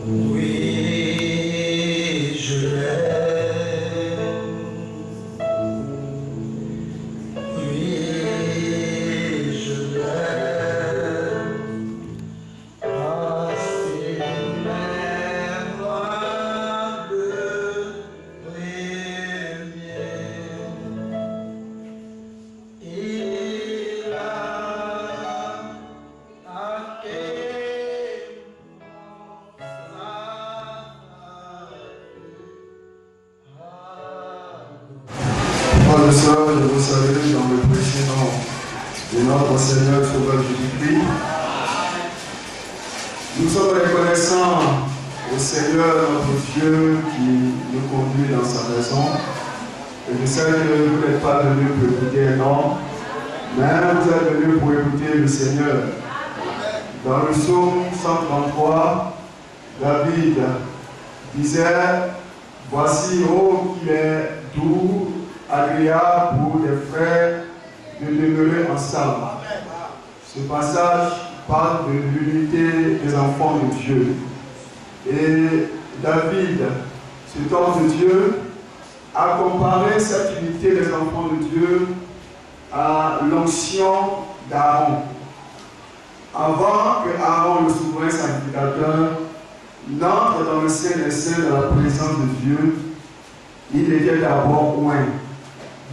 Oui, je l'aime. Oui, je l'aime. Ah, c'est mémorable, il a marqué Frères et sœurs, je vous salue dans le précieux nom de notre Seigneur Sauveur Jésus-Christ. Nous sommes reconnaissants au Seigneur notre Dieu qui nous conduit dans sa maison. Et je sais que vous n'êtes pas venus pour écouter un homme, mais vous êtes venus pour écouter le Seigneur. Dans le psaume 133, David disait: voici, oh, qu'il est doux, agréable pour les frères de demeurer ensemble. Ce passage parle de l'unité des enfants de Dieu. Et David, cet homme de Dieu, a comparé cette unité des enfants de Dieu à l'onction d'Aaron. Avant que Aaron, le souverain sacrificateur, n'entre dans le ciel des saints de la présence de Dieu, il était d'abord oint.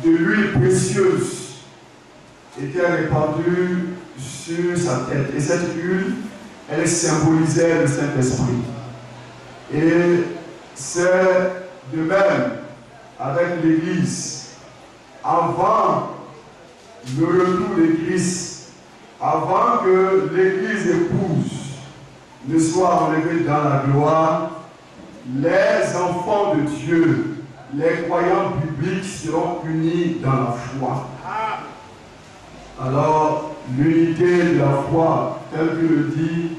De l'huile précieuse était répandue sur sa tête. Et cette huile, elle symbolisait le Saint-Esprit. Et c'est de même avec l'Église. Avant le retour de Christ, avant que l'Église épouse ne soit enlevée dans la gloire, les enfants de Dieu, les croyants bibliques seront unis dans la foi. Alors, l'unité de la foi, telle que le dit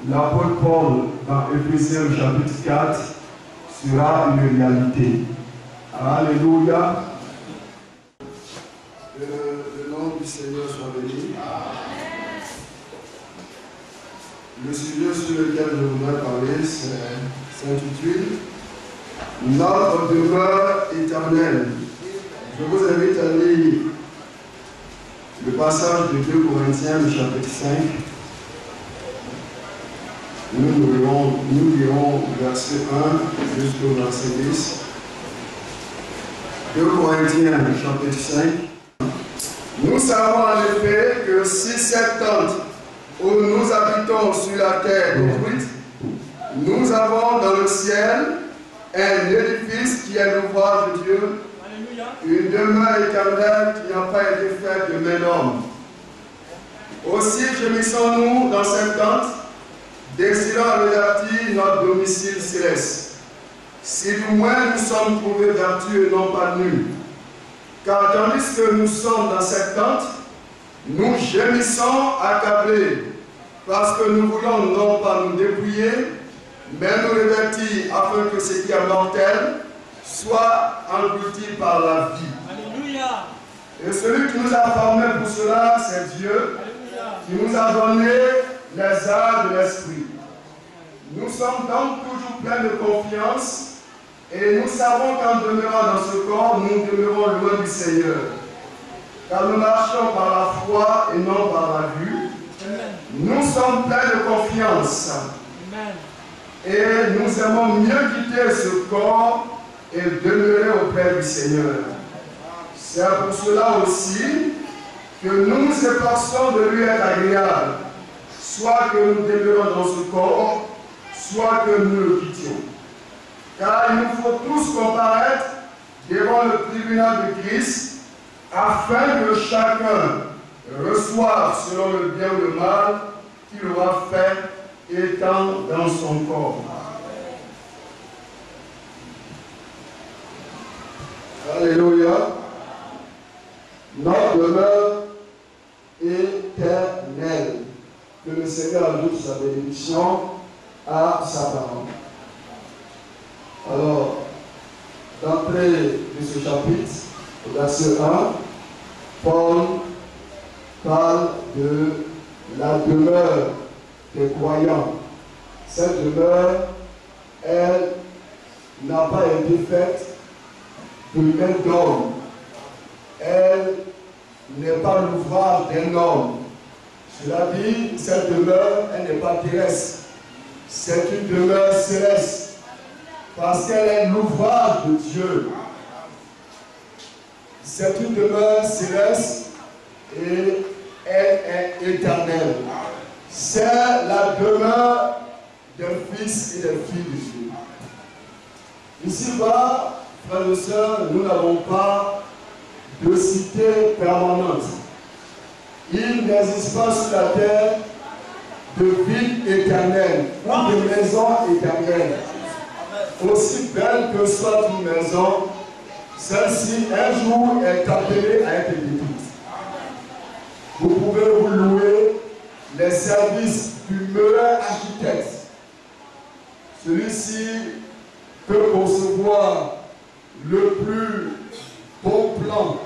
l'apôtre Paul dans Éphésiens chapitre 4, sera une réalité. Alléluia. Que le nom du Seigneur soit béni. Le sujet sur lequel je voudrais parler s'intitule Notre demeure éternelle. Je vous invite à lire le passage de 2 Corinthiens, le chapitre 5. Nous lirons verset 1 jusqu'au verset 10. 2 Corinthiens, chapitre 5. Nous savons en effet que si cette tente où nous habitons sur la terre détruite, nous avons dans le ciel un édifice qui est l'ouvrage de Dieu, une demeure éternelle qui n'a pas été faite de main d'homme. Aussi gémissons-nous dans cette tente, désirant revêtir notre domicile céleste. Si du moins nous sommes trouvés vertueux et non pas nus. Car tandis que nous sommes dans cette tente, nous gémissons accablés, parce que nous voulons non pas nous dépouiller, mais nous revêtir afin que ce qui est mortel soit englouti par la vie. Alléluia. Et celui qui nous a formés pour cela, c'est Dieu. Alléluia. Qui nous a donné les arts de l'esprit. Nous sommes donc toujours pleins de confiance et nous savons qu'en demeurant dans ce corps, nous demeurons loin du Seigneur. Car nous marchons par la foi et non par la vue. Amen. Nous sommes pleins de confiance. Amen. Et nous aimons mieux quitter ce corps et demeurer auprès du Seigneur. C'est pour cela aussi que nous nous efforçons de lui être agréable, soit que nous demeurons dans ce corps, soit que nous le quittions. Car il nous faut tous comparaître devant le tribunal de Christ, afin que chacun reçoive selon le bien ou le mal qu'il aura fait étant dans son corps. Alléluia. Notre demeure éternelle. Que le Seigneur ajoute sa bénédiction à sa parole. Alors, d'entrée de ce chapitre, verset 1, Paul parle de la demeure des croyants. Cette demeure elle n'a pas été faite de main d'homme. Elle n'est pas l'ouvrage d'un homme. Cela dit, cette demeure, elle n'est pas terrestre. C'est une demeure céleste. Parce qu'elle est l'ouvrage de Dieu. C'est une demeure céleste et elle est éternelle. C'est la demeure des fils et des filles de Dieu. Ici-bas, frères et sœurs, nous n'avons pas de cité permanente. Il n'existe pas sur la terre de ville éternelle ou de maison éternelle. Aussi belle que soit une maison, celle-ci un jour est appelée à être détruite. Vous pouvez vous louer les services du meilleur architecte. Celui-ci peut concevoir le plus bon plan.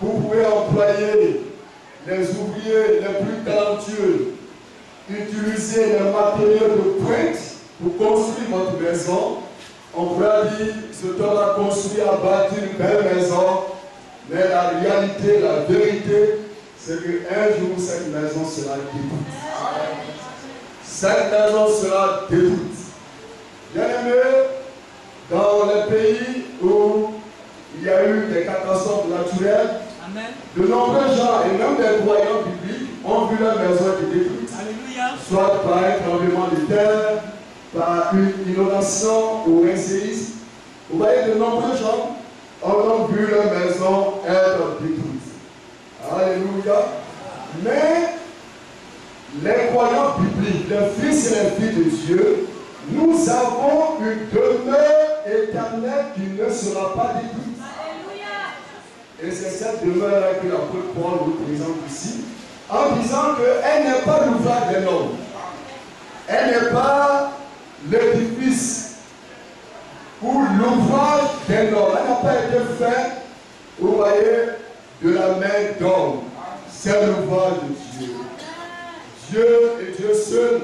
Vous pouvez employer les ouvriers les plus talentueux, utiliser les matériaux de pointe pour construire votre maison. On pourrait dire, cet homme a construit, a bâti une belle maison, mais la réalité, la vérité, c'est qu'un jour, cette maison sera détruite. Cette maison sera détruite. Bien aimé, dans les pays où il y a eu des catastrophes naturelles, Amen. de nombreux gens, et même des croyants bibliques, ont vu leur maison être détruite. Alléluia. Soit par un tremblement de terre, par une inondation ou un séisme. Vous voyez, de nombreux gens ont vu leur maison être détruite. Alléluia. Mais les croyants bibliques, les fils et les filles de Dieu, nous avons une demeure éternelle qui ne sera pas détruite. Et c'est cette demeure que l'apôtre Paul nous présente ici, en disant qu'elle n'est pas l'ouvrage d'un homme. Elle n'est pas l'édifice ou l'ouvrage d'un homme. Elle n'a pas été faite, vous voyez, de la main d'homme. C'est l'ouvrage de Dieu. Dieu et Dieu seul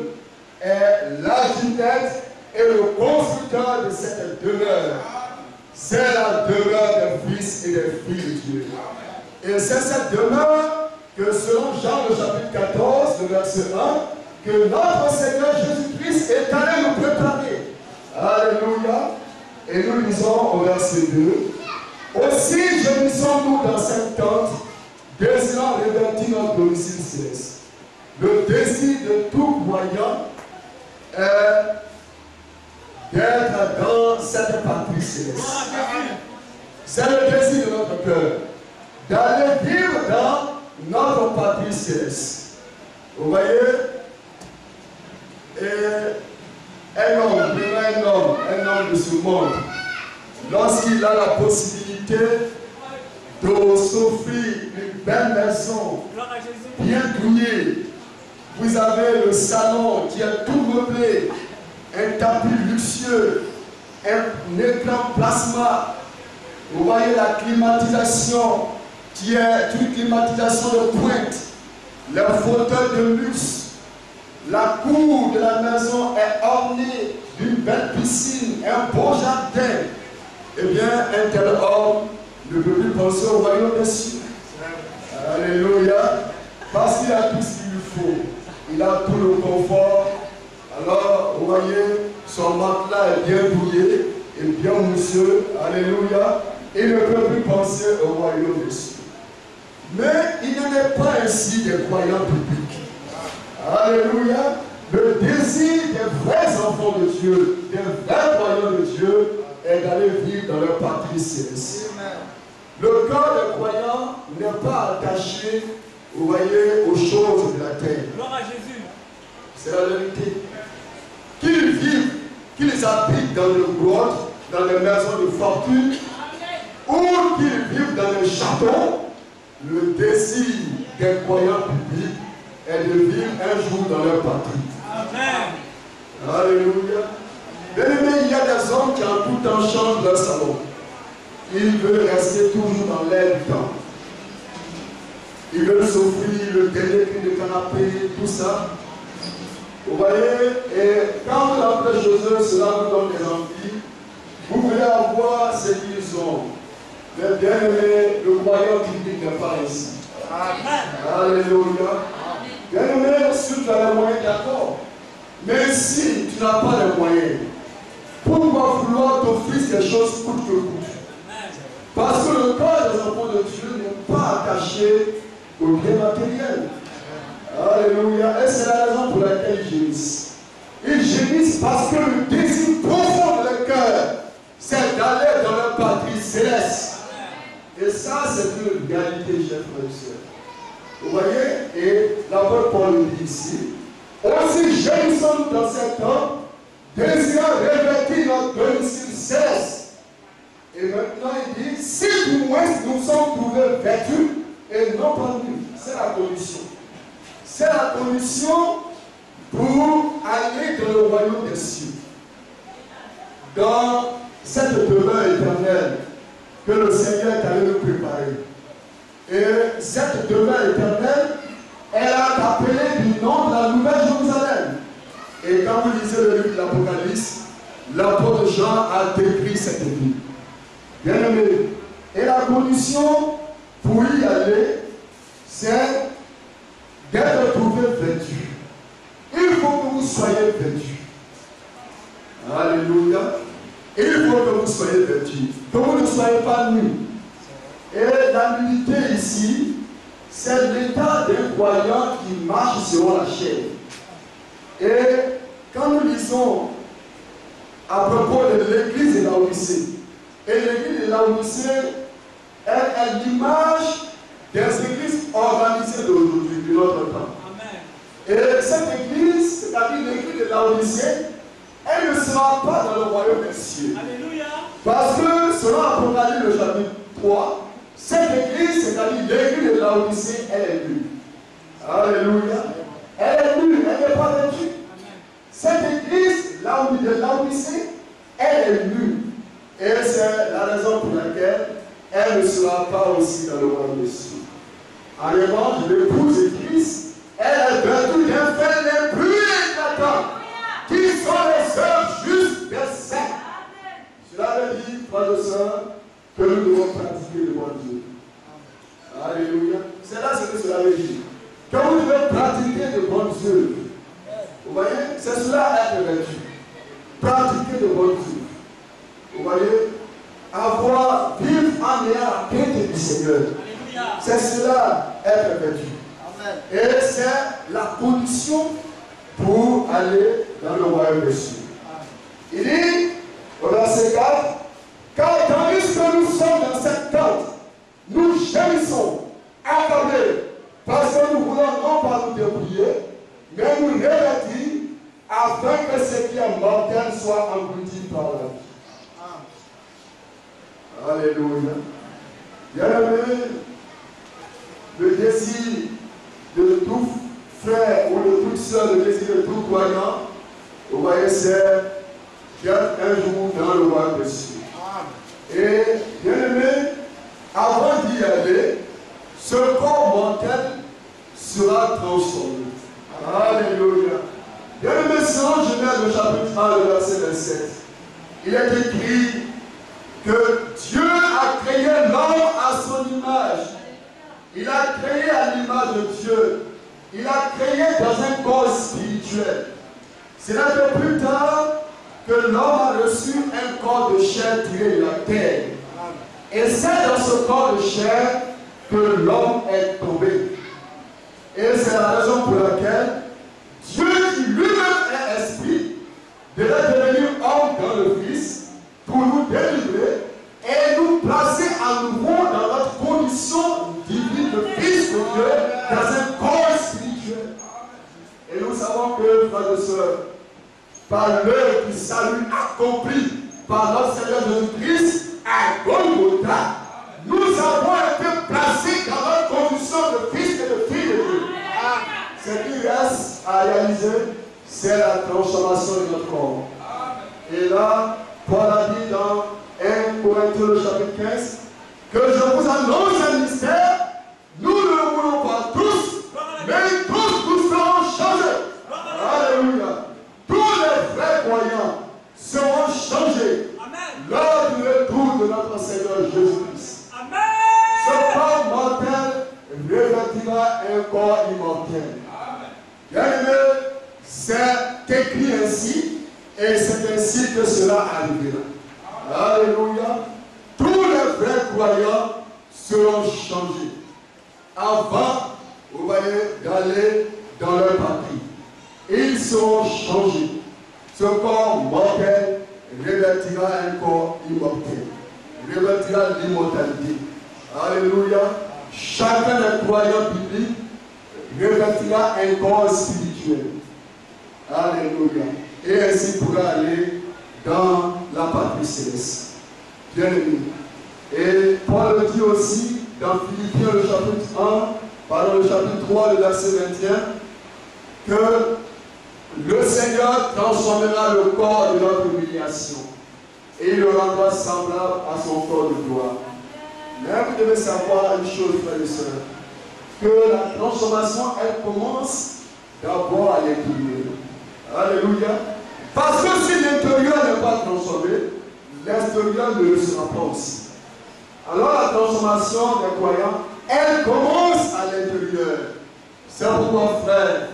est l'architecte et le constructeur de cette demeure. C'est la demeure des fils et des filles de Dieu. Et c'est cette demeure que selon Jean le chapitre 14, le verset 1, que notre Seigneur Jésus-Christ est allé nous préparer. Alléluia. Et nous lisons au verset 2. Aussi gémissons-nous dans cette tente, désirant revêtir notre domicile céleste. Le désir de tout croyant est d'être dans cette patrie céleste. C'est le désir de notre cœur, d'aller vivre dans notre patrie céleste. Vous voyez, un homme de ce monde, lorsqu'il a la possibilité de s'offrir une belle maison, bien douillée, vous avez le salon qui est tout meublé, un tapis luxueux, un écran plasma. Vous voyez la climatisation qui est une climatisation de pointe, les fauteuils de luxe. La cour de la maison est ornée d'une belle piscine, un beau jardin. Eh bien, un tel homme ne peut plus penser au royaume des cieux. Alléluia. Parce qu'il a tout ce qu'il lui faut. Il a tout le confort. Alors, vous voyez, son matelas est bien douillé et bien mousseux. Alléluia. Il ne peut plus penser au royaume des cieux. Mais il n'en est pas ainsi des croyants publics. Alléluia. Le désir des vrais enfants de Dieu, des vrais croyants de Dieu, est d'aller vivre dans leur patrie céleste. Le cœur des croyants n'est pas attaché, vous voyez, aux choses de la terre. Gloire à Jésus. C'est la vérité. Qu'ils vivent, qu'ils habitent dans les grottes, dans les maisons de fortune, ou qu'ils vivent dans les châteaux, le désir des croyants publics est de vivre un jour dans leur patrie. Amen. Alléluia. Bien aimé, il y a des hommes qui en tout temps changent leur salon. Ils veulent rester toujours dans l'air du temps. Ils veulent s'offrir le dernier prix de canapé, tout ça. Vous voyez, et quand vous appelez chez eux, que cela vous donne des envies. Vous voulez avoir ce qu'ils ont. Mais bien aimé, le croyant biblique n'est pas ainsi. Alléluia. Bien aimé, si tu as les moyens, d'accord. Mais si tu n'as pas les moyens, pourquoi vouloir t'offrir des choses coûte que coûte? Parce que le cœur des enfants de Dieu n'est pas attaché au bien matériel. Alléluia. Et c'est la raison pour laquelle ils gémissent. Ils gémissent parce que le désir profond de leur cœur, c'est d'aller dans leur patrie céleste. Et ça, c'est une réalité, chers frères et sœurs. Vous voyez? Et l'apôtre Paul le dit ici. Aussi gémissons dans ces temps, désirant revêtir notre domicile céleste. Et maintenant, il dit, si du moins nous sommes trouvés vêtus et non pas nus. C'est la condition. C'est la condition pour aller dans le royaume des cieux. Dans cette demeure éternelle que le Seigneur est allé nous préparer. Et cette demeure éternelle, elle a appelé du nom de la Nouvelle Jérusalem. Et quand vous lisez le livre de l'Apocalypse, l'apôtre Jean a décrit cette ville. Bien aimé. Et la condition pour y aller, c'est d'être trouvé vêtu. Il faut que vous soyez vêtus. Alléluia. Il faut que vous soyez vêtus. Que vous ne soyez pas nus. Et la nudité ici, c'est l'état d'un croyant qui marche selon la chair. Et quand nous lisons à propos de l'église de Laodicée, et l'église de Laodicée est l'image des églises organisées d'aujourd'hui, de notre temps. Amen. Et cette église, c'est-à-dire l'église de Laodicée, elle ne sera pas dans le royaume des cieux. Alléluia. Parce que selon Apocalypse le chapitre 3, cette église, c'est-à-dire l'église de Laodicée, elle est nue. Alléluia. Elle est nue, elle n'est pas vêtue. Cette église de Laodicée, elle est nue. Et c'est la raison pour laquelle elle ne sera pas aussi dans le royaume des cieux. En revanche, l'épouse de Christ, elle est vêtue d'un fait les plus éclatants, qui sont les œuvres justes des saints. Cela veut dire, frères et sœurs, que nous devons pratiquer devant Dieu. Alléluia. C'est là ce que cela veut dire. Que vous devez pratiquer de bonnes œuvres. Vous voyez, c'est cela être vêtu. Pratiquer de bonnes œuvres. Vous voyez, vivre en ayant la crainte du Seigneur. C'est cela être vêtu. Et c'est la condition pour aller dans le royaume des cieux. Il dit, au verset 4, car tandis que nous sommes dans cette tente, nous gémissons, accablés, parce que nous voulons non pas nous débrouiller, mais nous revêtir, afin que ce qui est mortel soit englouti par la vie. Alléluia. Bien-aimé, le désir de tout frère ou de toute soeur, le désir de tout croyant, vous voyez, c'est d'être un jour dans le royaume des cieux. Et bien-aimé, avant d'y aller, ce corps mortel sera transformé. Alléluia. Bien-aimé, selon Genèse, le chapitre 1, le verset 27, il est écrit que Dieu a créé l'homme à son image. Il a créé à l'image de Dieu. Il a créé dans un corps spirituel. C'est là que plus tard que l'homme a reçu un corps de chair tiré de la terre. Et c'est dans ce corps de chair que l'homme est tombé. Et c'est la raison pour laquelle Dieu, qui lui-même est esprit, devait devenir homme dans le Fils pour nous délivrer et nous placer à nouveau dans notre condition divine de Fils de Dieu dans un corps spirituel. Et nous savons que, frères et sœurs, par l'œuvre du salut accompli par notre Seigneur Jésus-Christ à Golgotha, nous avons été placés dans notre condition de fils et de filles de Dieu. Ce qui reste à réaliser, c'est la transformation de notre corps. Et là, Paul a dit dans 1 Corinthiens le chapitre 15 que je vous annonce un mystère, nous ne le voulons pas tous, mais tous nous serons changés. Alléluia. Tous les vrais croyants Seigneur Jésus-Christ. Ce corps mortel revêtira un corps immortel. Bien-aimé, c'est écrit ainsi et c'est ainsi que cela arrivera. Alléluia. Tous les vrais croyants seront changés avant, vous voyez, d'aller dans leur patrie. Ils seront changés. Ce corps mortel revêtira un corps immortel. Revêtira l'immortalité. Alléluia. Chacun des croyants bibliques revêtira un corps spirituel. Alléluia. Et ainsi pourra aller dans la patrie céleste. Bien aimé. Et Paul le dit aussi dans Philippiens le chapitre 1, le chapitre 3, le verset 21, que le Seigneur transformera le corps de notre humiliation et il le rendra semblable à son corps de gloire. Mais vous devez savoir une chose, frères et sœurs, que la transformation, elle commence d'abord à l'intérieur. Alléluia. Parce que si l'intérieur n'est pas transformé, l'extérieur ne le sera pas aussi. Alors la transformation des croyants, elle commence à l'intérieur. C'est pourquoi, frère,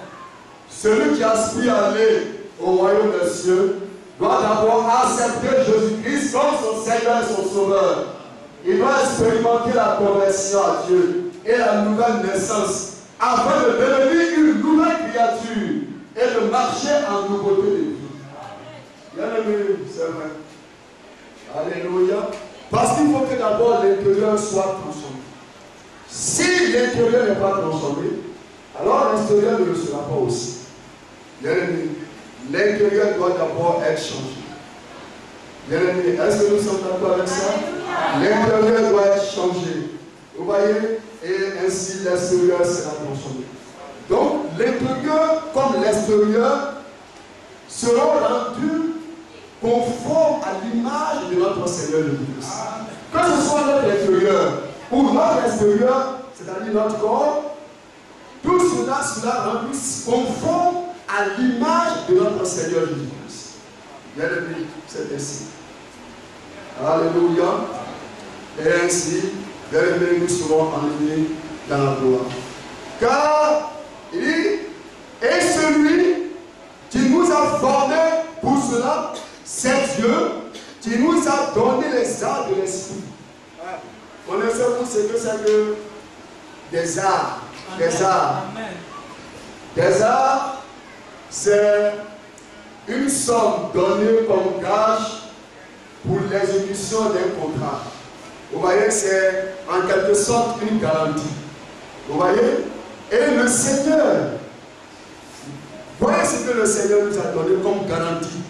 celui qui aspire à aller au royaume des cieux doit d'abord accepter Jésus-Christ comme son Seigneur et son Sauveur. Il doit expérimenter la conversion à Dieu et la nouvelle naissance afin de devenir une nouvelle créature et de marcher en nouveauté de vie. Bien aimé, c'est vrai. Alléluia. Parce qu'il faut que d'abord l'intérieur soit transformé. Si l'intérieur n'est pas transformé, alors l'extérieur ne le sera pas aussi. Bien aimé, l'intérieur doit d'abord être changé. Bien aimé, est-ce que nous sommes d'accord avec ça? L'intérieur doit être changé. Vous voyez? Et ainsi l'extérieur sera transformé. Donc l'intérieur comme l'extérieur seront rendus conformes à l'image de notre Seigneur Jésus-Christ. Que ce soit notre intérieur ou notre extérieur, c'est-à-dire notre corps, tout cela sera rendu conforme à l'image de notre Seigneur Jésus-Christ. Bien aimé, c'est ainsi. Alléluia. Et ainsi, bien aimé, nous serons enlevés dans la gloire. Car il dit, et celui qui nous a formés pour cela, c'est Dieu qui nous a donné les arts de l'esprit. Connaissez-vous ce que c'est que des arts? Des arts. Des arts, c'est une somme donnée comme gage pour l'exécution d'un contrat. Vous voyez, c'est en quelque sorte une garantie. Vous voyez? Et le Seigneur, voyez ce que le Seigneur nous a donné comme garantie.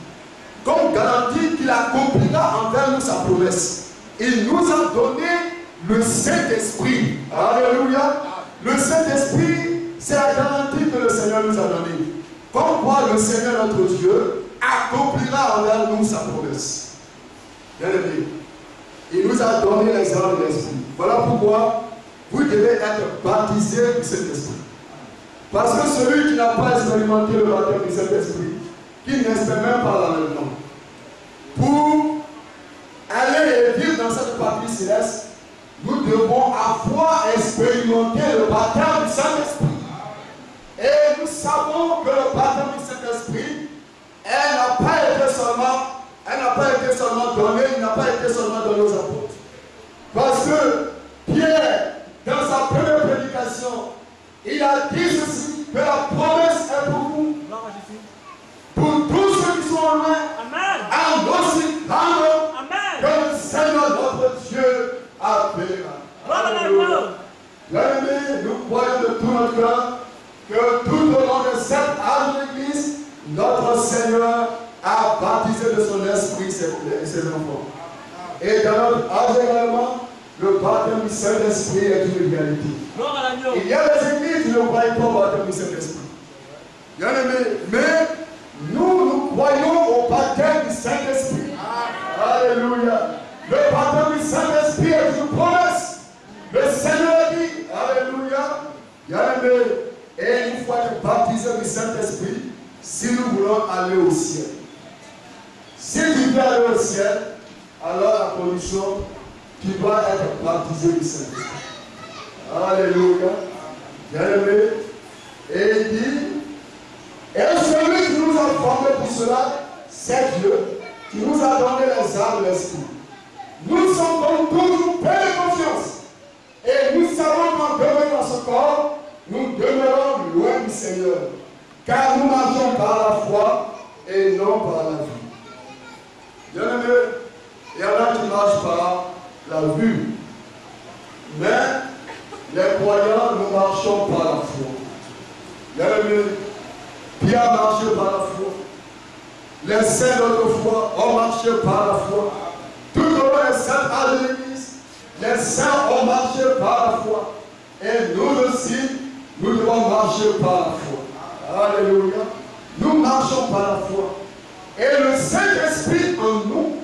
Comme garantie qu'il accomplira envers nous sa promesse. Il nous a donné le Saint-Esprit. Alléluia. Le Saint-Esprit, c'est la garantie que le Seigneur nous a donnée. Comme quoi le Seigneur notre Dieu accomplira envers nous sa promesse. Bien aimé, il nous a donné les arts de l'Esprit. Voilà pourquoi vous devez être baptisé du Saint-Esprit. Parce que celui qui n'a pas expérimenté le baptême du Saint-Esprit, qui n'espère même pas l'enlèvement, pour aller et vivre dans cette patrie céleste, nous devons avoir expérimenté le baptême du Saint-Esprit. Et nous savons que le baptême du Saint-Esprit, elle n'a pas été seulement donnée, il n'a pas été seulement donné aux apôtres. Parce que Pierre, dans sa première prédication, il a dit ceci, que la promesse est pour vous. Pour tous ceux qui sont loin, en aussi grande que le Seigneur notre Dieu appellera. Bien-aimés, nous croyons de tout notre cœur que tout au long de cette âge de l'Église, notre Seigneur a baptisé de son esprit ses enfants. Et dans notre âge également, le baptême du Saint-Esprit est une réalité. Il y a des églises qui ne croient pas au baptême du Saint-Esprit. Bien-aimés, mais nous croyons au baptême du Saint-Esprit. Alléluia. Le baptême du Saint-Esprit est une promesse. Le Seigneur dit, alléluia, bien-aimés, et une fois baptisé du Saint-Esprit, si nous voulons aller au ciel. Si tu veux aller au ciel, alors la condition tu dois être baptisé du Saint-Esprit. Alléluia. Bien-aimé. Et il dit, et celui qui nous a formés pour cela, c'est Dieu, qui nous a donné les armes de l'Esprit. Nous sommes donc toujours pleins de confiance. Et nous savons qu'en demeurant dans ce corps, nous demeurons loin du Seigneur. Car nous marchons par la foi et non par la vue. Bien-aimé, il y en a qui marchent par la vue. Mais les croyants, nous marchons par la foi. Bien-aimé, Pierre marchait par la foi. Les saints d'autrefois ont marché par la foi. Tout au long des 7 âges de l'Église, les saints ont marché par la foi. Et nous aussi, nous devons marcher par la foi. Alléluia. Nous marchons par la foi. Et le Saint-Esprit en nous,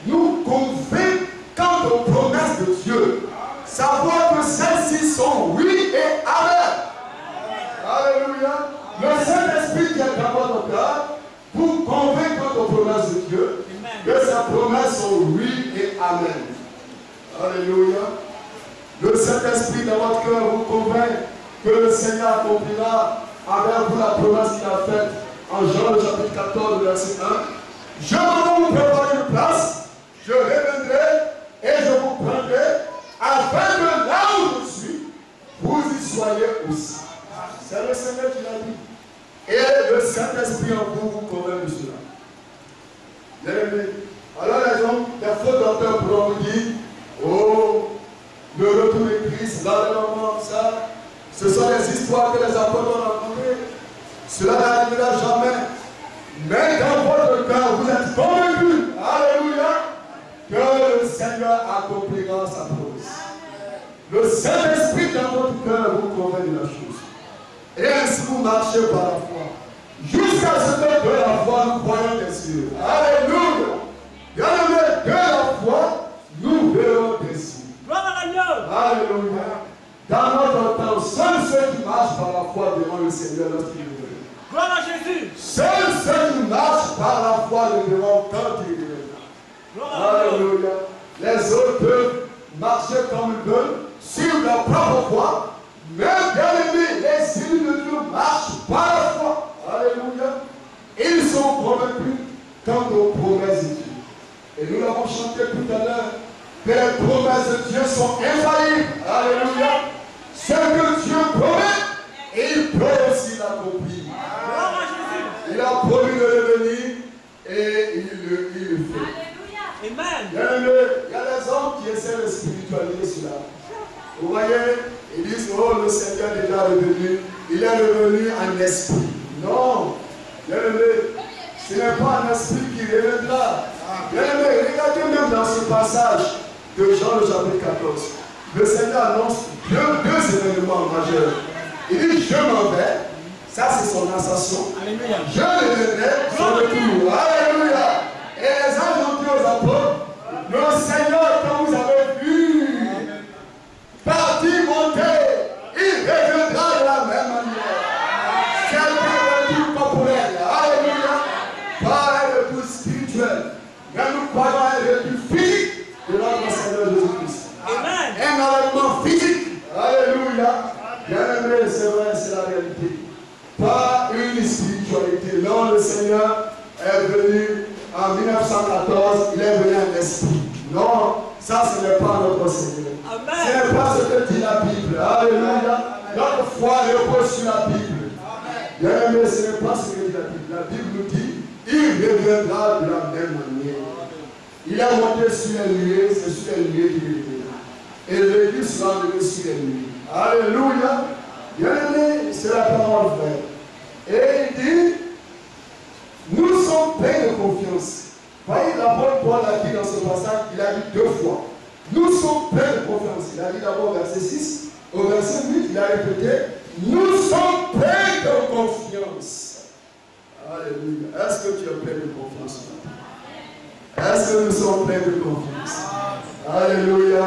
nous convainc quant aux promesses de Dieu. Savoir que celles-ci sont oui et amen. Alléluia. Le Saint-Esprit qui est dans votre cœur vous convainc quant aux promesses de Dieu. Que ces promesses sont oui et amen. Alléluia. Le Saint-Esprit dans votre cœur vous convainc que le Seigneur accomplira avec vous la promesse qu'il a faite en Jean le chapitre 14, verset 1. Je m'en vais vous préparer une place, je reviendrai et je vous prendrai, afin que là où je suis, vous y soyez aussi. C'est le Seigneur qui l'a dit. Et le Saint-Esprit en vous vous convainc de cela. Bien-aimés. Alors les gens, les faux docteurs pourront vous dire, oh, le retour de Christ, l'avènement, ça, ce sont les histoires que les apôtres ont racontées. Cela n'arrivera jamais. Mais dans votre cœur, vous êtes convaincus, alléluia, que le Seigneur accomplira sa promesse. Le Saint-Esprit dans votre cœur vous convainc de la chose. Et ainsi vous marchez par la foi. Jusqu'à ce que de la foi nous croyons des cieux. Alléluia. Bien-aimés, de la foi, nous verrons des cieux. Alléluia. Dans notre temps, seuls ceux qui marchent par la foi verront le Seigneur lorsqu'il reviendra. Gloire à Jésus. Seuls ceux qui marchent par la foi le verront quand il reviendra. Alléluia. Les autres peuvent marcher comme ils veulent, sur leur propre foi, mais bien aimés, les élus de Dieu marchent par la foi. Alléluia. Ils sont convaincus quant aux promesses de Dieu. Et nous l'avons chanté tout à l'heure, que les promesses de Dieu sont infaillibles. Alléluia. Ce que Dieu promet, il peut aussi l'accomplir. Il a promis de revenir et il le fait. Amen. Il y a des hommes qui essaient de spiritualiser cela. Vous voyez, ils disent, oh, le Seigneur est déjà revenu. Il est revenu en esprit. Non. Bien-aimé, ce n'est pas un esprit qui reviendra. Bien-aimé, regardez même dans ce passage de Jean le chapitre 14. Le Seigneur annonce deux événements majeurs. Il dit, je m'en vais. Ça, c'est son ascension. Alléluia. Je reviendrai son retour. Alléluia. Et les anges ont dit aux apôtres, le Seigneur, quand vous avez vu, partir, monter, il reviendra de la même manière. C'est un retour corporel. Alléluia. Pas un retour spirituel. Mais nous croyons à un retour physique de notre Seigneur Jésus-Christ. Amen. Un enlèvement physique. Alléluia. Bien-aimé, c'est vrai, c'est la réalité. Pas une spiritualité. Non, le Seigneur est venu en 1914, il est venu en esprit. Non, ça ce n'est pas notre Seigneur. Amen. Ce n'est pas ce que dit la Bible. Alléluia. Notre foi repose sur la Bible. Bien-aimé, ce n'est pas ce que dit la Bible. La Bible nous dit, il reviendra de la même manière. Il est monté sur les nuées, c'est sur les nuées qu'il reviendra. Et l'Église sera levée sur les nuées. Alléluia. Bien-aimé, c'est la parole vraie. Et il dit, nous sommes pleins de confiance. Voyez, l'apôtre Paul a dit dans ce passage, il a dit 2 fois. Nous sommes pleins de confiance. Il a dit d'abord au verset 6, au verset 8, il a répété, nous sommes pleins de confiance. Alléluia. Est-ce que tu es plein de confiance? Est-ce que nous sommes pleins de confiance? Alléluia.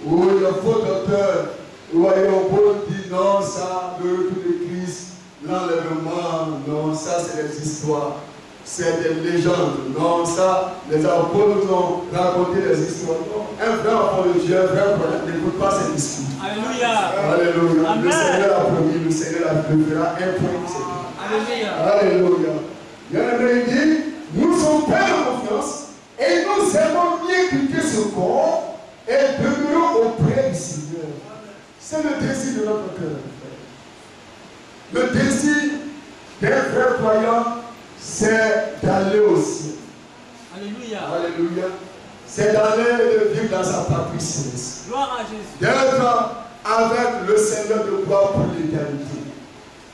Oui, le faux docteur, vous voyez, on peut dire non, ça, le retour de Christ, l'enlèvement, non, ça c'est des histoires. c'est des légendes. Non, ça, les apôtres nous ont raconté des histoires. Un vrai enfant de Dieu, un vrai prophète, n'écoute pas ces discours. Alléluia. Alléluia. Amen. Le Seigneur a promis, le Seigneur a fera un point. Alléluia. Alléluia. Bien-aimé, il dit, nous sommes pleins de confiance et nous aimons mieux quitter ce corps et demeurons auprès du Seigneur. C'est le désir de notre cœur. Le désir d'un vrai croyant, c'est d'aller au ciel. Alléluia. Alléluia. C'est d'aller et de vivre dans sa patrie céleste. Gloire à Jésus. D'être avec le Seigneur de gloire pour l'éternité.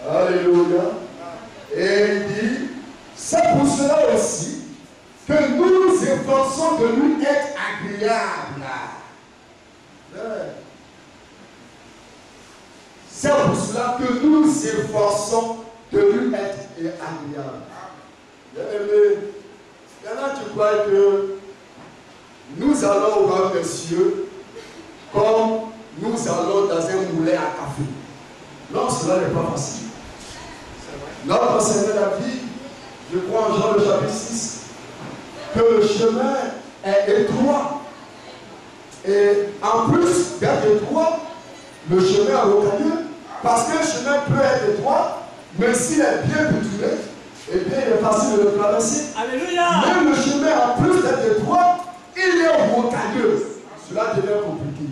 Alléluia. Et il dit, c'est pour cela aussi que nous nous efforçons de lui être agréables. C'est pour cela que nous nous efforçons de lui être agréables. Bien-aimé, maintenant tu crois que nous allons au royaume des cieux comme nous allons dans un moulin à café. Non, cela n'est pas facile. Notre Seigneur a dit, je crois en Jean le chapitre 6, que le chemin est étroit. Et en plus d'être étroit, le chemin est rocailleux. Parce que le chemin peut être étroit, mais s'il est bien bitué, eh bien il est facile de le traverser. Alléluia. Même le chemin, en plus d'être étroit, il est rocailleux. Cela devient compliqué.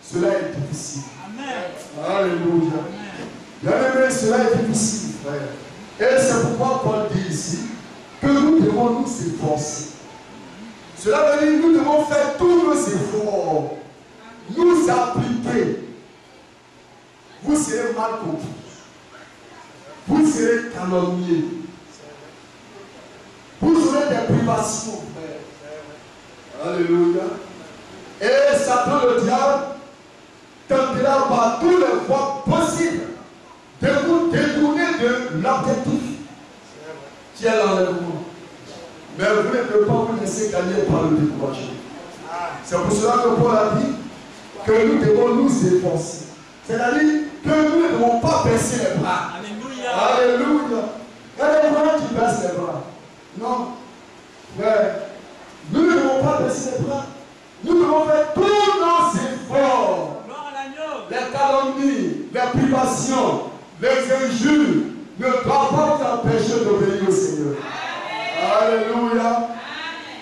Cela est difficile. Amen. Alléluia. Bien-aimé, cela est difficile, frère. Et c'est pourquoi Paul dit ici que nous devons nous efforcer. Cela veut dire que nous devons faire tous nos efforts, nous appliquer. Vous serez mal compris. Vous serez calomniés. Vous aurez des privations, frère. Alléluia. Et Satan, le diable, tentera par tous les voies possibles de vous détourner de l'objectif qui est l'enlèvement. Mais vous ne pouvez pas vous laisser gagner par le découragement. C'est pour cela que Paul a dit que nous devons nous efforcer. C'est-à-dire que nous ne devons pas baisser les bras. Alléluia. Alléluia. Il y a des gens qui baissent les bras. Non. Mais nous ne devons pas baisser les bras. Nous devons faire tous nos efforts. Gloire à l'agneau. Les calomnies, les privations, les injures ne doivent pas vous empêcher d'obéir au Seigneur. Alléluia.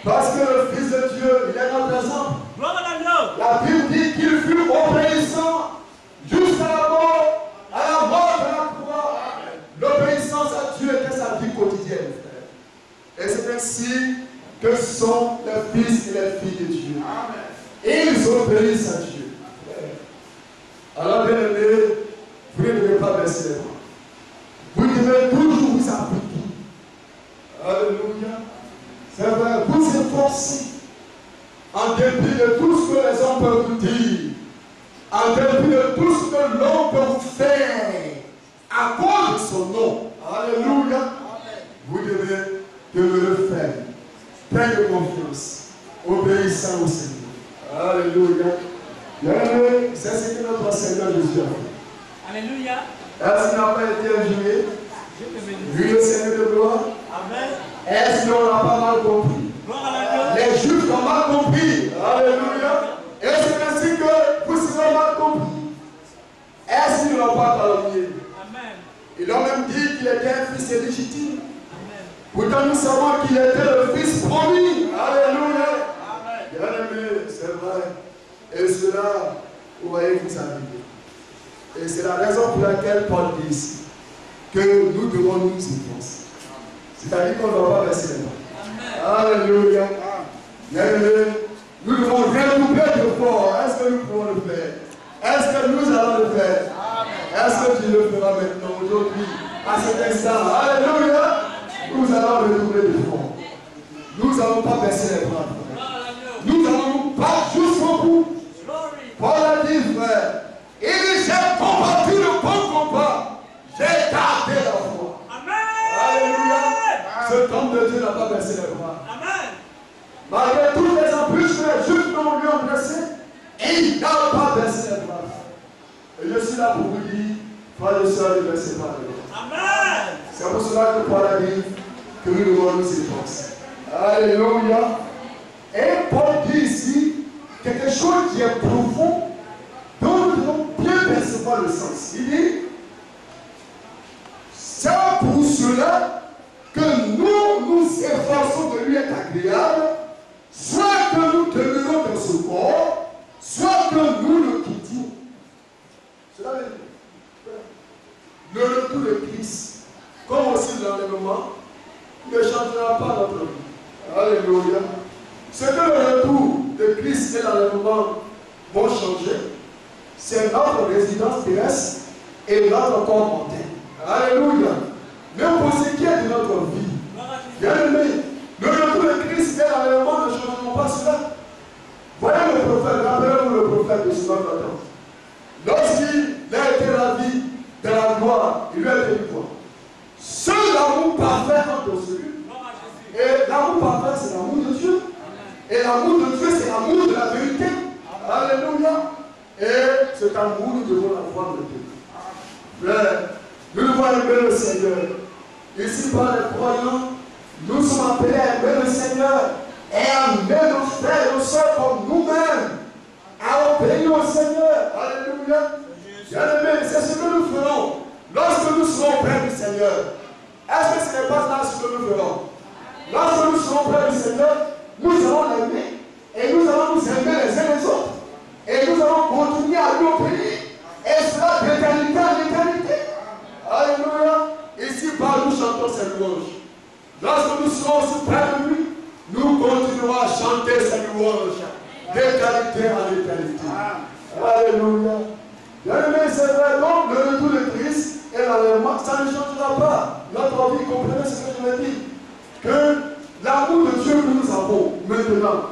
Parce que le Fils de Dieu, il est notre exemple. Gloire à l'agneau. La Bible dit qu'il fut obéissant jusqu'à la mort de la croix. L'obéissance à Dieu était sa vie quotidienne, frère. Et c'est ainsi que sont les fils et les filles de Dieu. Et ils obéissent à Dieu. Alors, bien aimé, vous ne devez pas baisser les bras. Vous devez toujours vous appliquer. Alléluia. C'est vrai, vous efforcez. En dépit de tout ce que les hommes peuvent vous dire. En dépit de tout ce que l'homme peut vous faire. À cause de son nom. Alléluia. Vous devez le faire. Plein de confiance. Obéissant au Seigneur. Alléluia. Bien-aimé, c'est ce que notre Seigneur Jésus a fait. Alléluia. Est-ce qu'il n'a pas été injurié? Je te bénis. Lui, le Seigneur de gloire. Amen. Est-ce qu'on n'a pas mal compris? Gloire à l'agneau. Les Juifs ont mal compris. Alléluia. Et c'est ainsi que vous serez mal compris. Est-ce qu'ils n'ont pas calomnié? Amen. Ils ont même dit qu'il était un fils illégitime. Amen. Pourtant, nous savons qu'il était le fils promis. Alléluia. Bien-aimé, c'est vrai. Et cela, vous voyez, vous arrivez. Et c'est la raison pour laquelle Paul dit ici que nous devons nous efforcer. C'est-à-dire qu'on ne doit pas baisser les bras. Alléluia. Bien-aimé, nous devons redoubler d'efforts. Est-ce que nous pouvons le faire? Est-ce que nous allons le faire? Est-ce que tu le feras maintenant, aujourd'hui, à cet instant? Alléluia. Nous allons redoubler d'efforts. Nous n'allons pas baisser les bras. Nous allons nous battre jusqu'au bout. Paul a dit, frère, il dit, j'ai combattu le bon combat. J'ai gardé la foi. Alléluia. Cet homme de Dieu n'a pas baissé les bras. Malgré toutes les embûches que les Juifs l'ont lui adressées, il n'a pas baissé les bras. Et je suis là pour vous dire, frères et sœurs, ne baissez pas les bras. C'est pour cela que Paul a dit, que nous devons nous efforcer. Alléluia. Et Paul dit ici quelque chose qui est profond, dont nous devons bien percevoir le sens. Il dit, c'est pour cela que nous nous efforçons de lui être agréable, soit que nous demeurons dans ce corps, soit que nous le quittions. Cela veut dire le retour de Christ, comme aussi l'enlèvement, ne changera pas notre vie. Alléluia. Ce que le retour de Christ et l'enlèvement vont changer, c'est notre résidence terrestre et notre corps mortel. Alléluia. Mais pour ce qui est de notre vie, bien aimé, le retour de Christ et l'enlèvement ne changeront pas cela. Voyez le prophète, rappelez-vous le prophète de ce temps. Lorsqu'il a été ravi de la gloire, il lui a été dit quoi? Seul l'amour parfait entre celui. Et l'amour parfait, c'est l'amour de Dieu. Et l'amour de Dieu, c'est l'amour de la vérité. Alléluia. Et cet amour, nous devons l'avoir de Dieu. Frère, nous devons aimer le Seigneur. Ici, par les croyants, nous sommes appelés à aimer le Seigneur et à aimer nos frères et nos soeurs comme nous-mêmes, à obéir au Seigneur. Alléluia. Bien-aimés, c'est ce que nous ferons lorsque nous serons près du Seigneur. Est-ce que ce n'est pas là ce que nous ferons? Lorsque nous serons près du Seigneur, nous allons l'aimer et nous allons nous aimer les uns les autres. Et nous allons continuer à lui obéir. Et cela d'éternité en éternité. Alléluia. Ici, par nous chantons ses louanges. Lorsque nous serons aussi près de lui, nous continuerons à chanter ses louanges d'éternité en éternité. Alléluia. Bien-aimés, c'est vrai, donc le retour de Christ et l'enlèvement, ça ne changera pas notre vie. Comprenez ce que je veux dire? Que l'amour de Dieu que nous avons maintenant,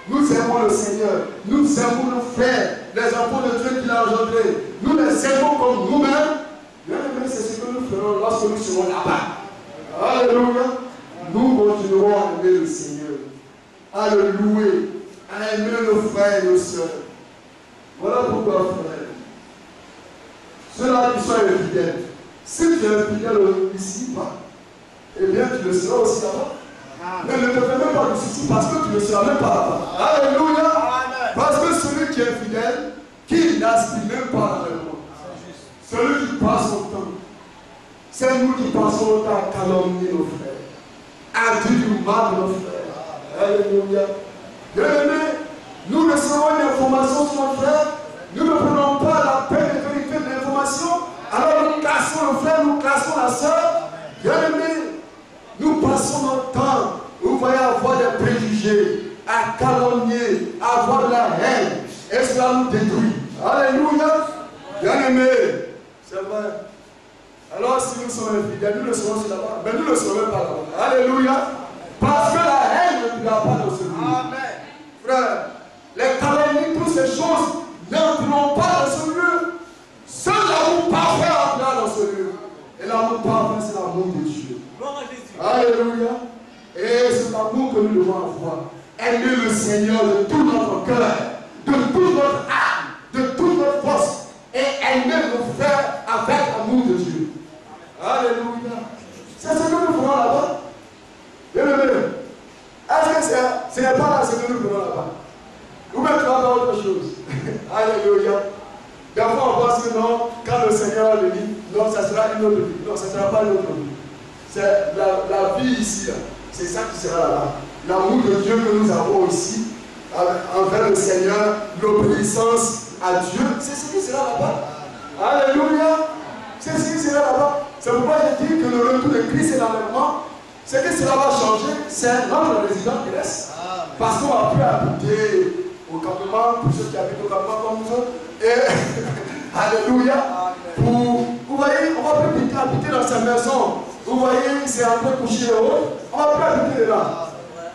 nous aimons le Seigneur, nous aimons nos frères, les enfants de Dieu qu'il a engendrés, nous les aimons comme nous-mêmes. Bien-aimés, c'est ce que nous ferons lorsque nous serons là-bas. Alléluia. Nous continuerons à aimer le Seigneur, à le louer, à aimer nos frères et nos sœurs. Voilà pourquoi, frère, ceux-là qui sont infidèles, si tu es infidèle ici, eh bien tu le seras aussi là-bas. Mais ne te fais même pas de soucis parce que tu ne seras même pas là-bas. Alléluia. Parce que celui qui est fidèle, qui n'aspire même pas à l'enlèvement, celui qui passe son temps, c'est nous qui passons le temps à calomnier nos frères, à dire du mal de nos frères. Alléluia. Bien-aimés, nous recevons une information sur nos frères, nous ne prenons pas la peine de vérifier de l'information, alors nous classons le frère, nous classons la soeur. Bien-aimés, nous passons notre temps, vous voyez, à avoir des préjugés, à calomnier, à avoir de la haine, et cela nous détruit. Alléluia. Bien-aimés, c'est vrai. Alors si nous sommes infidèles, nous le serons aussi là-bas, mais nous ne le serons même pas là-bas. Alléluia. Parce que la haine ne vivra pas dans ce lieu. Amen. Frère, les calomnies, toutes ces choses n'entreront pas dans ce lieu. Seul l'amour parfait entrera dans ce lieu. Et l'amour parfait, c'est l'amour de Dieu. Alléluia. Et c'est l'amour que nous devons avoir. Aimer le Seigneur de tout notre cœur, de toute notre âme, de toute notre force. Et aimer nos frères avec l'amour de Dieu. Alléluia. C'est ce que nous ferons là-bas. Bien-aimé, est-ce que ce n'est pas là ce que nous ferons là-bas? Ou même tu vas faire autre chose. Alléluia. D'abord on pense que non, quand le Seigneur le dit, non, ça sera une autre vie. Non, ça ne sera pas une autre vie. C'est la vie ici, là. C'est ça qui sera là-bas. L'amour de Dieu que nous avons ici, envers le Seigneur, l'obéissance à Dieu, c'est ce qui sera là-bas. Alléluia. C'est ce qui sera là-bas. C'est pourquoi je dis que le retour de Christ et l'enlèvement, ce que cela va changer, c'est notre résidence terrestre. Parce qu'on va plus habiter au campement, pour ceux qui habitent au campement comme nous autres. Et alléluia. Vous voyez, on va plus habiter dans sa maison. Vous voyez, c'est un peu couché haut. On va plus habiter là.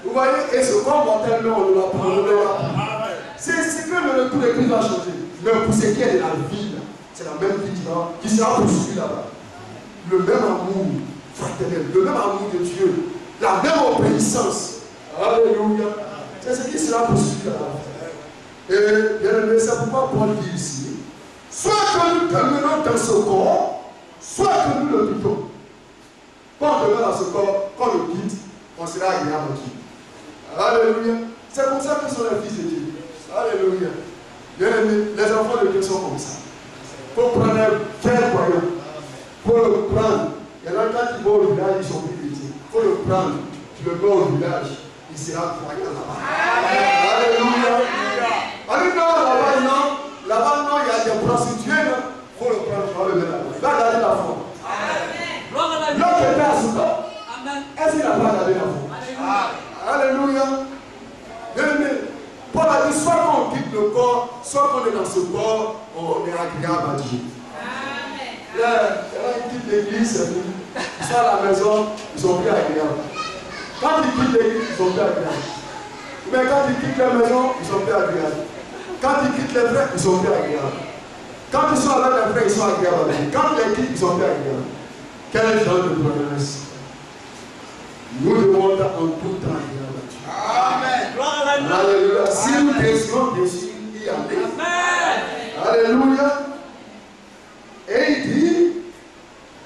Vous voyez, et ce corps mortel, on ne va pas. C'est ce que le retour de Christ va changer. Mais pour ce qui est de la vie, c'est la même vie qui sera poursuivie là-bas. Le même amour fraternel, le même amour de Dieu, la même obéissance. Alléluia. C'est ce qui sera poursuivi là-bas. Et bien aimé, c'est pourquoi Paul dit ici, soit que nous demeurons dans ce corps, soit que nous le quittons. Quand on demeure dans ce corps, quand on le quitte, on sera agréable à Dieu. Alléluia. C'est comme ça que sont les fils de Dieu. Alléluia. Bien aimé, les enfants de Dieu sont comme ça. Il faut prendre un frère croyant. Il faut le prendre. Il y en a quand ils vont au village, ils sont plus chrétiens. Il faut le prendre. Tu le mets au village, il sera croyant là-bas. Alléluia. Alléluia. Là-bas, non. Là-bas, non, il y a des prostituées. Il faut le prendre, tu vas le mettre là-bas. Il va garder la femme. L'autre était à ce corps. Est-ce qu'il n'a pas gardé la femme? Alléluia. Bien-aimé, Paul a dit, soit qu'on quitte le corps, soit qu'on est dans ce corps, on est agréable à Dieu. Il y en a qui quittent l'église, c'est fini. Ils sont à la maison, ils sont plus agréables. Quand ils quittent l'église, ils sont plus agréables. Mais quand ils quittent la maison, ils sont plus agréables. Quand ils quittent les frères, ils sont plus agréables. Quand ils sont avec les frères, ils sont agréables. Quand ils les quittent, ils sont plus agréables. Quel genre de promesse? Nous devons être en tout temps agréables à Dieu. Amen. Alléluia. Si nous désirons y aller. Alléluia. Et il dit,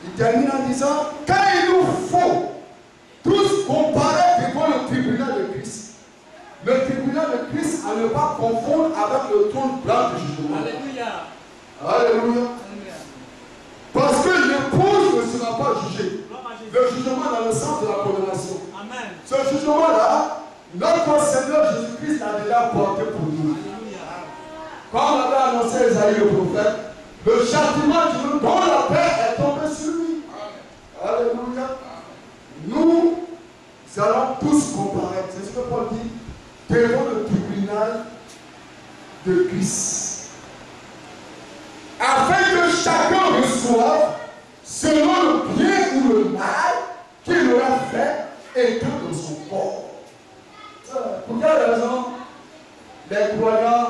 il termine en disant, car il nous faut tous comparer devant le tribunal de Christ. Le tribunal de Christ à ne pas confondre avec le trône blanc du jugement. Alléluia. Alléluia. Parce que l'épouse ne sera pas jugée. Le jugement dans le sens de la condamnation. Amen. Ce jugement-là, notre Seigneur Jésus-Christ l'a déjà porté pour nous. Comme l'avait annoncé Esaïe le prophète, le châtiment de dont la paix est tombée sur lui. Alléluia. Nous allons tous comparer, c'est ce que Paul dit, devant le tribunal de Christ. Afin que chacun reçoive selon le bien ou le mal qu'il aura fait étant dans son corps. Pour quelle raison les croyants,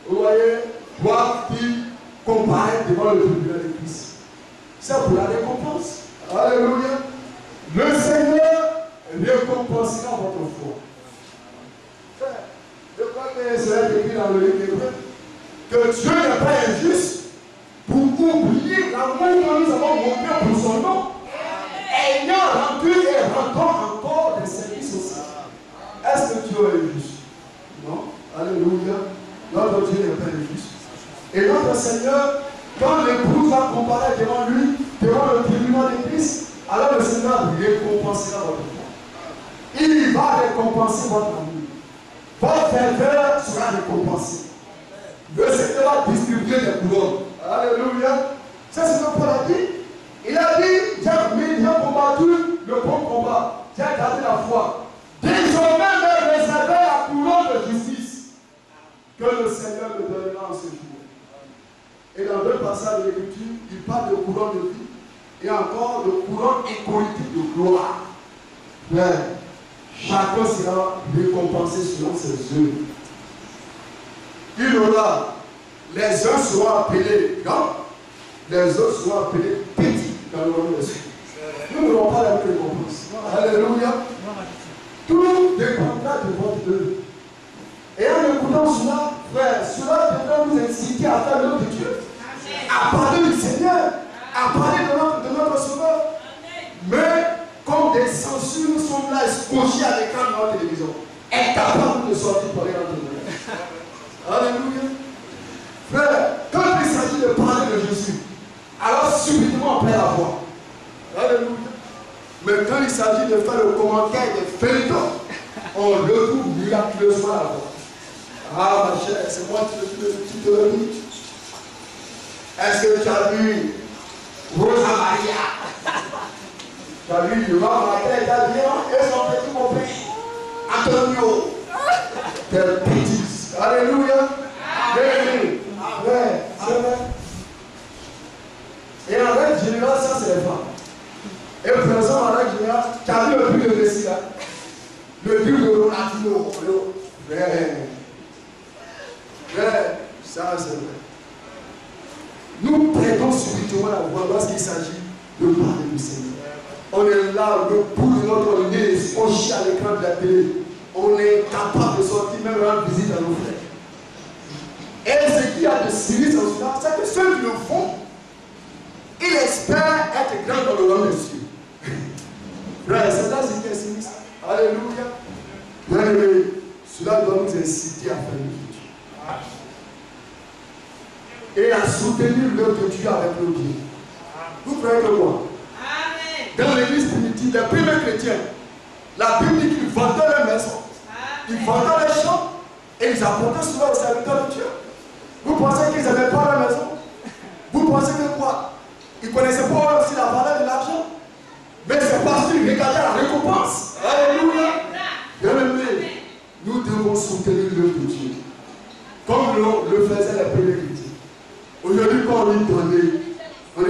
vous voyez, doivent-ils comparaître devant le tribunal de Christ? C'est pour la récompense. Alléluia. Le Seigneur récompensera votre foi. Je crois que c'est écrit dans le livre d'Hébreux que Dieu n'est pas injuste pour oublier l'amour que nous avons montré pour son nom, ayant rendu et rendant encore des services aussi. Est-ce que Dieu est juste? Non. Alléluia. Notre Dieu n'est pas injuste. Et notre Seigneur, quand l'épouse va comparer devant lui, devant le tribunal de Christ, alors le Seigneur récompensera votre foi. Il va récompenser votre amour. Votre ferveur sera récompensée. Le Seigneur va distribuer des couronnes. Alléluia. C'est ce que Paul a dit. Il a dit, j'ai combattu le bon combat. J'ai gardé la foi. Désormais, me réserver la couronne de justice que le Seigneur me donnera en ce jour. Et dans deux passages de l'Écriture, il parle de couronne de vie et encore de couronne incoïtique de gloire. Mais chacun sera récompensé selon ses œuvres. Il aura, les uns seront appelés grands, les autres seront appelés petits dans le royaume des cieux. Nous n'aurons pas la même récompense. Alléluia. Tout dépendra de votre œuvre. Et en écoutant cela, frère, cela devrait nous inciter à faire l'œuvre de Dieu, à parler du Seigneur, à parler de notre Sauveur. Mais comme des censures, nous sommes là exposés à l'écran de notre télévision, incapables de sortir pour aller dans le monde. Alléluia. Frère, quand il s'agit de parler de Jésus, alors subitement on perd la voix. Alléluia. Mais quand il s'agit de faire le commentaire des feuilletons, on retrouve miraculeusement la voix. Ah ma chère, c'est moi qui te le dis. Est-ce que tu as vu Rosa Maria? Tu as vu le roi matin, il a dit, et son petit compris, Antonio, quelle bêtise. Alléluia. Bienvenue. Ouais, c'est vrai. Et en règle générale, ça c'est les femmes. Et présent en règle générale, tu as vu le but de Messi là? Le but de Ronaldinho. Frère, ça c'est vrai. Nous prêtons subitement la voix lorsqu'il s'agit de parler du Seigneur. On est là, le bout de notre nez, on chie à l'écran de la télé. On est capable de sortir, même rendre visite à nos frères. Et ce qu'il y a de sinistre dans cela, c'est que ceux qui le font, ils espèrent être grands dans le royaume des cieux. Frère, c'est là ce qui est sinistre. Alléluia. Bien-aimé, cela doit nous inciter à faire le Dieu. Et à soutenir l'œuvre de Dieu avec nos biens. Vous croyez que quoi? Dans l'église primitive, les premiers chrétiens, la Bible dit qu'ils vendaient leurs maisons, ils vendaient les champs et ils apportaient souvent aux serviteurs de Dieu. Vous pensez qu'ils n'avaient pas la maison? Vous pensez que quoi? Ils ne connaissaient pas aussi la valeur de l'argent? Mais c'est parce qu'ils regardaient la récompense. Alléluia. Bien-aimés, nous devons soutenir l'œuvre de Dieu. Comme le faisaient les premiers chrétiens. Aujourd'hui, quand on lui donnait, on dit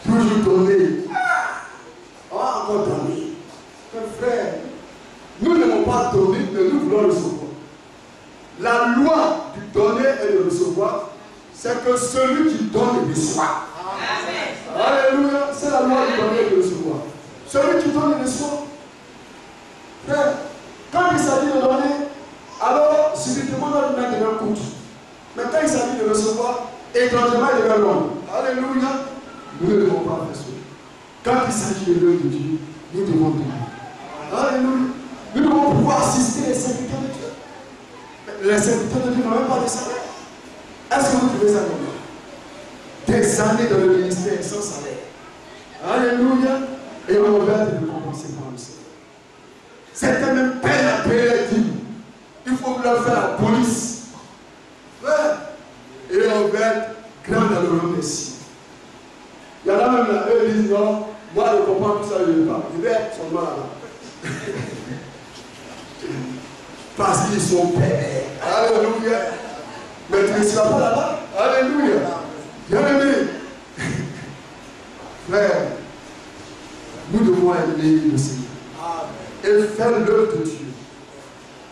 toujours donner. On va encore donner. Mais frère, nous n'avons pas donné, mais nous voulons recevoir. La loi du donner et de recevoir, c'est que celui qui donne reçoit. Alléluia, c'est la loi du donner et de recevoir. Celui qui donne reçoit. Frère, quand il s'agit de donner, alors subitement notre main devient courte. Mais quand il s'agit de recevoir, étrangement il devient long. Alléluia. Nous ne devons pas faire ça. Quand il s'agit de l'œuvre de Dieu, nous devons donner. Alléluia. Nous devons pouvoir assister les serviteurs de Dieu. Les serviteurs de Dieu n'ont même pas de salaire. Est-ce que vous trouvez ça normal? Des années dans le ministère sans salaire. Alléluia. Et on va être récompensé par le Seigneur. Certains même peinent à payer les dîmes. Il faut leur faire la police. Ouais. Et on va être grand dans le nom des cieux. Il y en a même là, eux disent non, moi je comprends tout ça, je ne vais pas. Je vais être seulement là-bas. Parce qu'ils sont pères. Alléluia. Mais tu ne seras pas là-bas. Alléluia. Bien-aimé. Frère, nous devons aimer le Seigneur. Et faire l'œuvre de Dieu.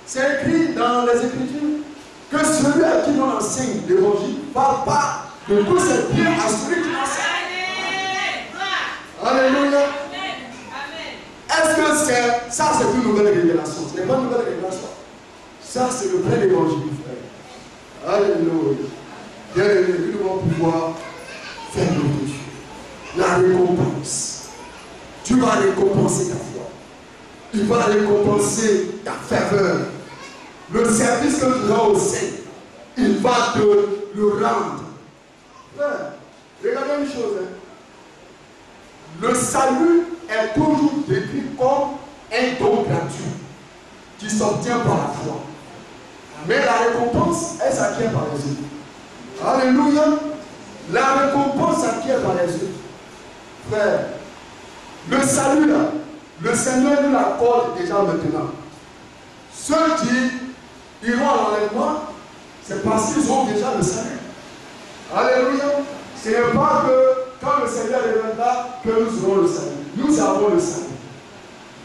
C'est écrit dans les Écritures que celui à qui l'on enseigne l'évangile ne parle pas de tous ses biens à celui qui l'enseigne. Alléluia. Est-ce que ça c'est une nouvelle révélation? Ce n'est pas une nouvelle révélation. Ça c'est le vrai évangile, frère. Alléluia. Bien-aimé, nous devons pouvoir faire l'œuvre de Dieu. La récompense. Tu vas récompenser ta foi. Il va récompenser ta faveur. Le service que tu rends au Seigneur, il va te le rendre. Frère, regardez une chose. Le salut est toujours décrit comme un don gratuit qui s'obtient par la foi. Mais la récompense, elle s'acquiert par les œuvres. Alléluia. La récompense s'acquiert par les œuvres. Frère, le salut là, le Seigneur nous l'accorde déjà maintenant. Ceux qui iront à l'enlèvement, c'est parce qu'ils ont déjà le salut. Alléluia. Ce n'est pas que quand le Seigneur reviendra que nous aurons le salut. Nous avons le salut.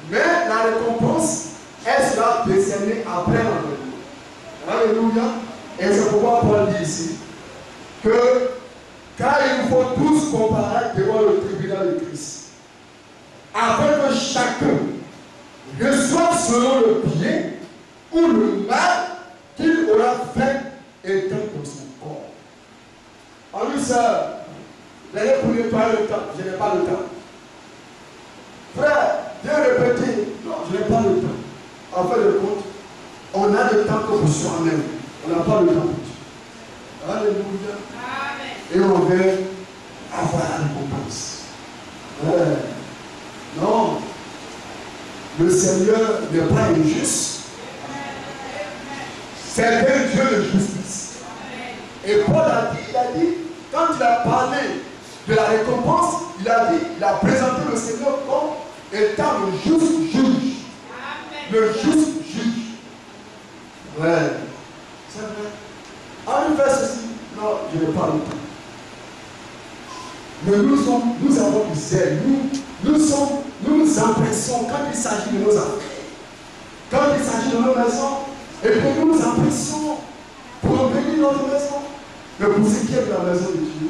Mais la récompense, elle sera décernée après l'enlèvement. Alléluia. Et c'est pourquoi Paul dit ici que car il nous faut tous comparaître devant le tribunal de Christ, afin que chacun reçoive selon le bien ou le mal qu'il aura fait étant dans son corps. En lui seul, d'ailleurs pour nettoyer le temps, je n'ai pas le temps. Frère, viens répéter, non, je n'ai pas le temps. En fait de compte, on a le temps que pour soi-même. On n'a pas le temps pour Dieu. Alléluia. Et on veut avoir la récompense. Non. Le Seigneur n'est pas injuste. C'est un Dieu de justice. Et Paul a dit, quand il a parlé de la récompense, il a présenté le Seigneur comme étant le juste juge. Le juste juge. Ouais. C'est vrai. On lui fait ceci. Non, je n'ai pas le temps. Mais nous avons du zèle. Nous nous empressons quand il s'agit de nos affaires. Quand il s'agit de nos maisons, et puis nous nous empressons pour embellir notre maison. Mais pour ce qui est de la maison de Dieu,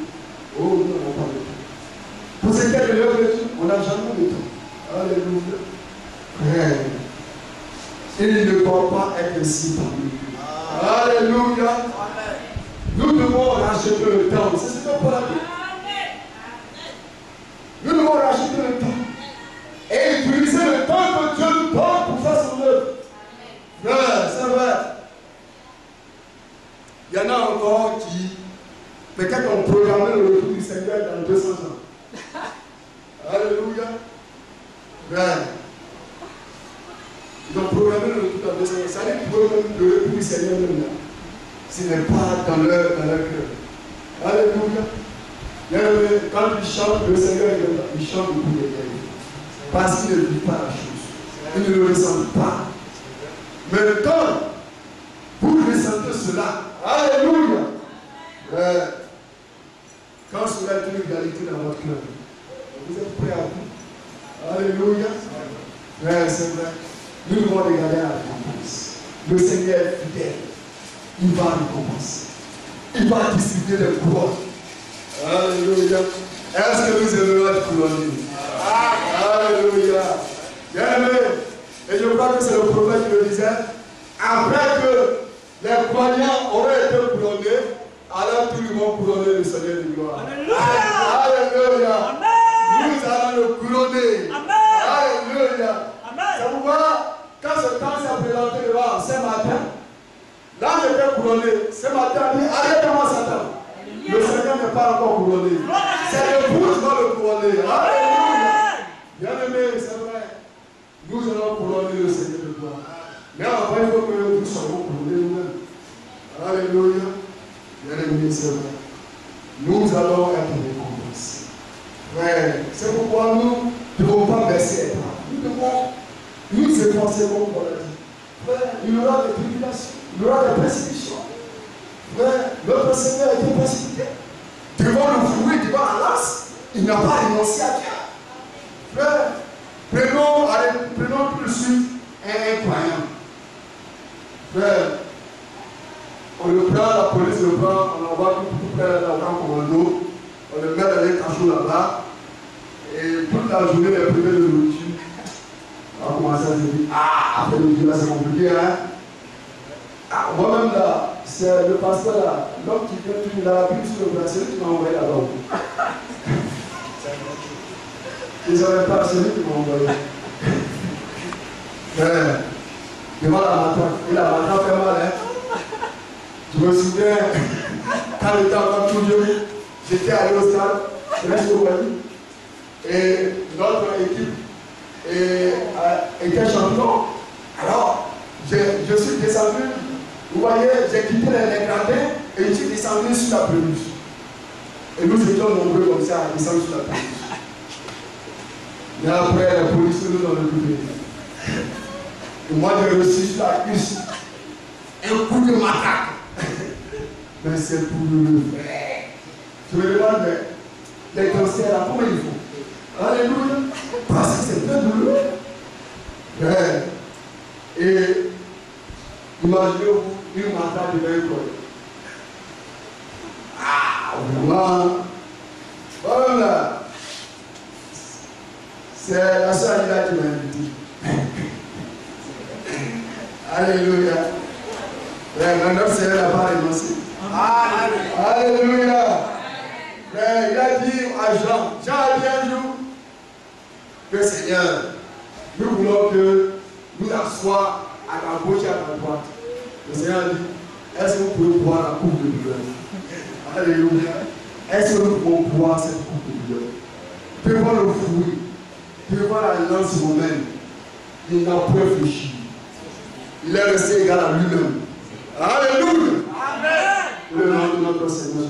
oh, nous n'avons pas de temps. Pour ce qui est de l'œuvre de Dieu, on n'a jamais de temps. Alléluia. Frère, il ne doit pas être ainsi parmi nous. Alléluia. Nous devons racheter le temps. C'est ce que Paul a dit. Nous devons racheter le temps. programmé le tout à fait. Ça dit pour eux même pleurer pour le Seigneur même là. Ce n'est pas dans leur cœur. Alléluia. Quand ils chantent, le Seigneur il chante pour les guerres. Parce qu'ils ne vivent pas la chose. Ils ne le ressentent pas. Mais quand vous ressentez cela, alléluia. Quand cela est une réalité dans votre cœur, vous êtes prêts à tout. Alléluia. C'est vrai. Nous devons regarder la récompense. Le Seigneur est fidèle. Il va récompenser. Il va distribuer les couronnes. Alléluia. Est-ce que nous aimerions être couronnés? Alléluia. Bien-aimé. Et je crois que c'est le prophète qui le disait. Après que les croyants auraient été couronnés, alors tout le monde couronner le Seigneur de gloire. Alléluia. Nous allons le couronner. Alléluia. C'est pourquoi, quand ce temps s'est présenté devant ce matin, là j'étais couronné. Ce matin, il dit, arrête-moi Satan. Le Seigneur n'est pas encore couronné. C'est l'épouse qui va le couronner. Alléluia. Bien-aimé, c'est vrai. Nous allons couronner le Seigneur de gloire. Mais avant, il faut que nous soyons couronnés nous-mêmes. Alléluia. Bien-aimé, c'est vrai. Nous allons être récompensés. Ouais. C'est pourquoi nous ne devons pas baisser les bras. Nous devons nous efforcer comme on l'a dit. Frère, il y aura des tribulations, il y aura des persécutions. Frère, notre Seigneur a été précipité. Devant le fruit, devant la lance, il n'a pas renoncé à Dieu. Frère, prenons tout de suite un croyant. Frère, on le prend, la police le prend, on envoie tout près d'un grand commando, on le met dans les cachots là-bas, et toute la journée, les premiers de nourriture, on va commencer à se dire, après le jour là, c'est compliqué, hein. Moi-même là, c'est le pasteur là, l'homme qui vient tout là, puis sur le bras, c'est lui qui m'a envoyé là-bas. Ils n'avaient pas, c'est lui qui m'a envoyé. Devant la matraque, et la matraque fait mal, hein. Je me souviens, quand j'étais encore tout jeune, j'étais allé au stade, je reste au Wally, et notre équipe était champion. Alors, je suis descendu, vous voyez, j'ai quitté les gradins et je suis descendu sur la pelouse. Et nous étions nombreux comme ça à descendre sur la pelouse. Mais après, la police nous ont récupéré. Et moi, j'ai reçu sur la cuisse un coup de matraque. Mais c'est pour le vrai. Je me demande, les cancers là, comment ils font? Alléluia. Parce que c'est très douloureux. Ouais. Et imaginez-vous une matraque de 20 cols. Vraiment. Voilà. C'est la soeur Alida qui m'a invité. Alléluia. Maintenant, c'est elle n'a pas renoncé. Alléluia. Il a dit à Jean, Jean a dit un jour que Seigneur, nous voulons que nous assoient à la gauche et à la droite. Le Seigneur a dit, est-ce que vous pouvez boire la coupe de douleur? Alléluia. Est-ce que nous pouvons boire cette coupe de douleur? Devant le fruit, devant la lance romaine, il n'a pas réfléchi. Il est resté égal à lui-même. Alléluia. Amen. Le nom de notre Seigneur.